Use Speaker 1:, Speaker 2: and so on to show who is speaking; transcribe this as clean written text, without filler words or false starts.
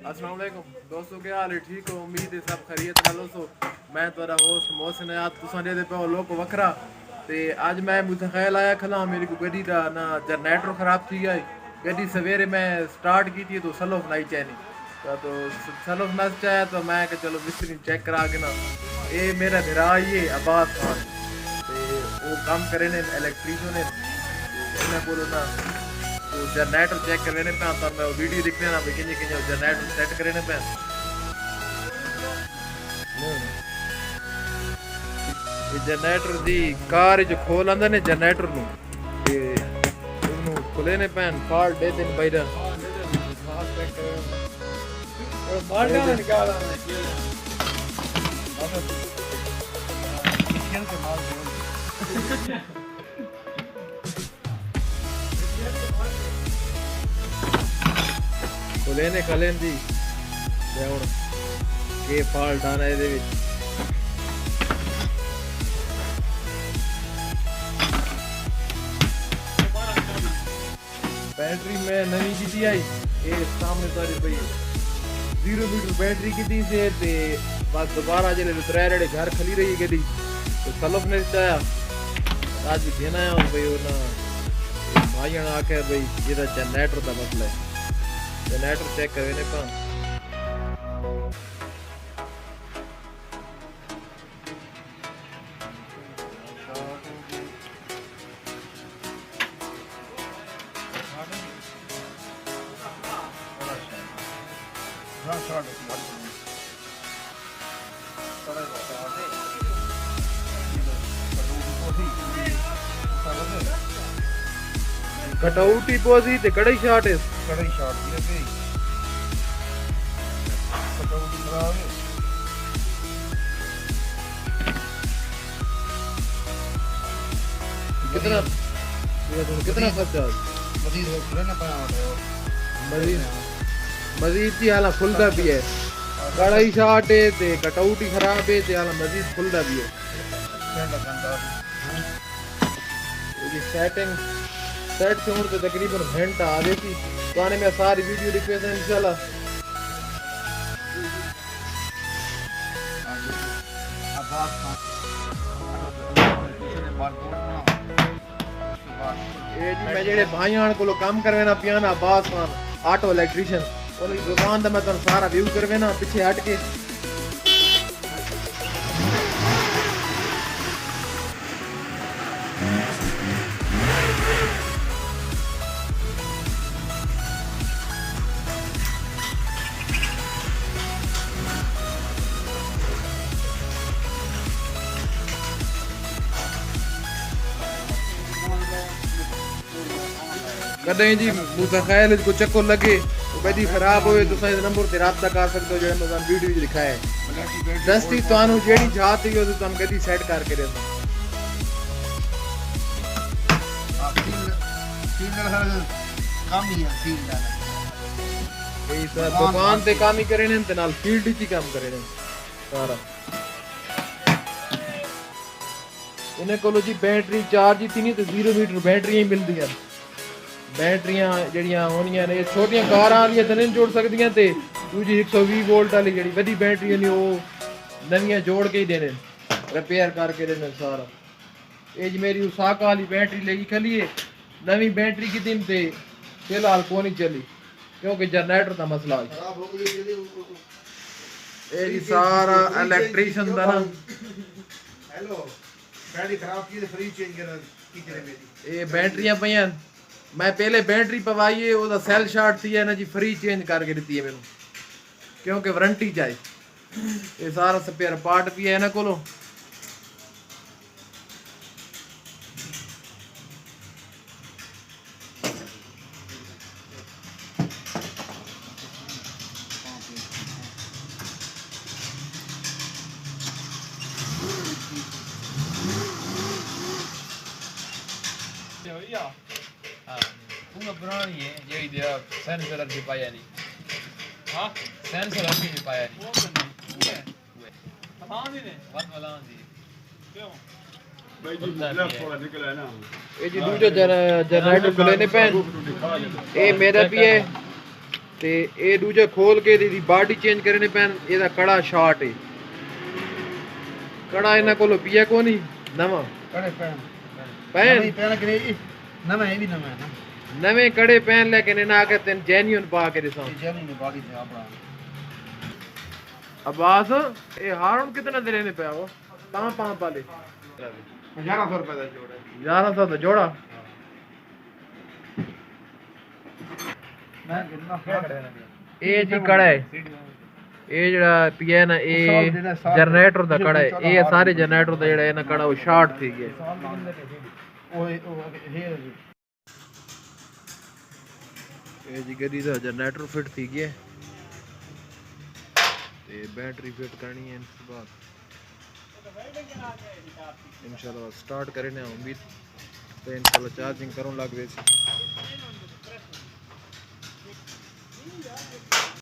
Speaker 1: अस्सलाम वालेकुम दोस्तों, क्या हाल है? ठीक हो? उम्मीद है सब खैरियत नाल हो। मैं तेरा होस्ट मोहसिन याद तुसां दे पे लोग वखरा ते आज मैं मुझे ख्याल आया खला मेरी को गड्डी दा ना जनरेटर खराब थी गई। गड्डी सवेरे मैं स्टार्ट की थी तो सलोफ नहीं चैनी तो सलोफ न चाहे तो मैं कि चलो मिस्त्री चेक करा के ना ये मेरा धिरा ये अब्बास खान ते वो काम करे ने इलेक्ट्रीशियन ने इन्हें बोलो ना तो जनरेटर चेक करने पे आता मैं वीडियो देखने ना भी किन्ने किन्ने जनरेटर सेट करने पे ये जनरेटर दी कार जो खोल आंदा ने जनरेटर नु ते ਉਹਨੂੰ ਖੋਲੇ ਨੇ ਪੈਨ ਫਾਲ ਦੇ ਦਿਨ ਬਾਈਦਾ ਉਹ ਬਾਹਰ ਨਾ ਨਿਕਾਲ ਆਣਾ ਕਿਹਨ ਕੇ ਮਾਲ ਖੋਲੇ ਨੇ ਖਲੇ ਦੀ ਤੇ ਹੁਣ ਕੀ ਫਾਲਟ ਆਣਾ ਇਹਦੇ ਵਿੱਚ बैटरी में नवी की थी आई ये सामने तारी भाई 0 मीटर बैटरी की थी से ते बाद दोबारा जले त्रै रड़े घर खली रही गडी तो सलफ ने चाया आज भी देना है भाई वो ना भाई ने आके भाई ये जनरेटर का मसला है जनरेटर चेक करने का कटआउट ही पोजी ते कड़ई शॉट है
Speaker 2: कड़ई शॉट दिया पे कटआउट खराब है
Speaker 1: कितना खर्चा
Speaker 2: मजीद हो ना पाया
Speaker 1: मजीद की हाल खुलदा भी है कड़ाई शॉट है ते कटआउट ही खराब है ते हाल मजीद खुलदा भी है ये सेटिंग सेट से उड़ते तकरीबन घंटा आ रही थी तो आने में सारी वीडियो रिक्वेस्ट है इंशाल्लाह ये जी मैं जेड़े भाईयां कोलो काम करवेना पियाना अब्बास खान ऑटो इलेक्ट्रीशियन ओली दुकान दा मैं तन सारा व्यू करवेना पीछे हट के कदें जी मुझे ख्याल को चक्कर लगे तो कभी खराब होए तो इस नंबर ते राब्ता कर सकते हो जो मैं वीडियो में लिखा है दस्ती तानु जेडी जात ही हो तो तुम कभी सेट करके दे दुकान ते काम ही करे ने ते नाल फील्ड ही काम करे ने सारा इन्हें कोलो जी बैटरी चार्ज ही नहीं तो 0 मीटर बैटरी ही मिलदी है बैटरियां जड़ियां होनियां ने छोटियां कारां वालियां ते नहीं जोड़ सकदियां ते दूजी 120 वोल्ट वाली जड़ी वडी बैटरी ने वो नवियां जोड़ के ही देने रिपेयर करके देने सारा ये जी मेरी उसाका वाली बैटरी लेगी खली है नवी बैटरी की दिन ते फिलहाल को नहीं चली क्योंकि जनरेटर का मसला है खराब हो गई ये जी सारा इलेक्ट्रीशियन दा ना
Speaker 2: हेलो बैटरी खराब की फ्री चेंज करा की करे मेरी
Speaker 1: ये बैटरियां पईयां मैं पहले बैटरी पवाई है ओदा सेल शॉर्ट थी है ना जी फ्री चेंज करके दी है मैनू क्योंकि वारंटी चाहिए ये सारा स्पेयर पार्ट भी है ना कोलो
Speaker 3: Una brani je, je idea sensor di pajani. Ha? Sensor di pajani.
Speaker 4: Uè. Tamamine.
Speaker 3: Wat walanzi.
Speaker 4: Kyo?
Speaker 1: ये जी दूसरे जनरेटर खुले ने पैन ये मेरा भी है ਤੇ ਇਹ ਦੂਜਾ ਖੋਲ ਕੇ ਇਹਦੀ ਬਾਡੀ ਚੇਂਜ ਕਰਨੇ ਪੈਣ। ਇਹਦਾ ਕੜਾ ਸ਼ਾਰਟ ਹੈ, ਕੜਾ ਇਹਨਾਂ ਕੋਲ ਪਿਆ ਕੋ ਨਹੀਂ ਨਵਾਂ
Speaker 2: कड़े पैन
Speaker 1: ਪੈਨ
Speaker 2: नहीं पैन करे नवा है भी नवा है ना
Speaker 1: ਨਵੇਂ ਕੜੇ ਪੈਨ ਲੈ ਕੇ ਨਾ ਕੇ ਤੈਨੂੰ ਜੈਨੂਨ ਪਾ ਕੇ ਦਿਸਾਂ।
Speaker 2: ये जेनी ने बाकी से अपना
Speaker 1: अब्बास ये हारून कितना दे लेने पे आओ पाँच पाँच वाले
Speaker 2: 1100 रुपए का जोड़ा है
Speaker 1: 1100 तो जोड़ा।
Speaker 2: मैं कितना खड़ा है
Speaker 1: ये जी कड़ा है, ये जड़ा पिया ना ये जनरेटर दा कड़ा है। ये सारे जनरेटर दा जड़ा है ना कड़ा वो शॉर्ट थी गया।
Speaker 2: ओ हे
Speaker 1: ये जी गड्डी दा जनरेटर फिट थी गया ते बैटरी फिट करनी है इसके बाद इंशाल्लाह स्टार्ट करें ना उम्मीद तो इंशाल्लाह चार्जिंग करूँ लग वैसे।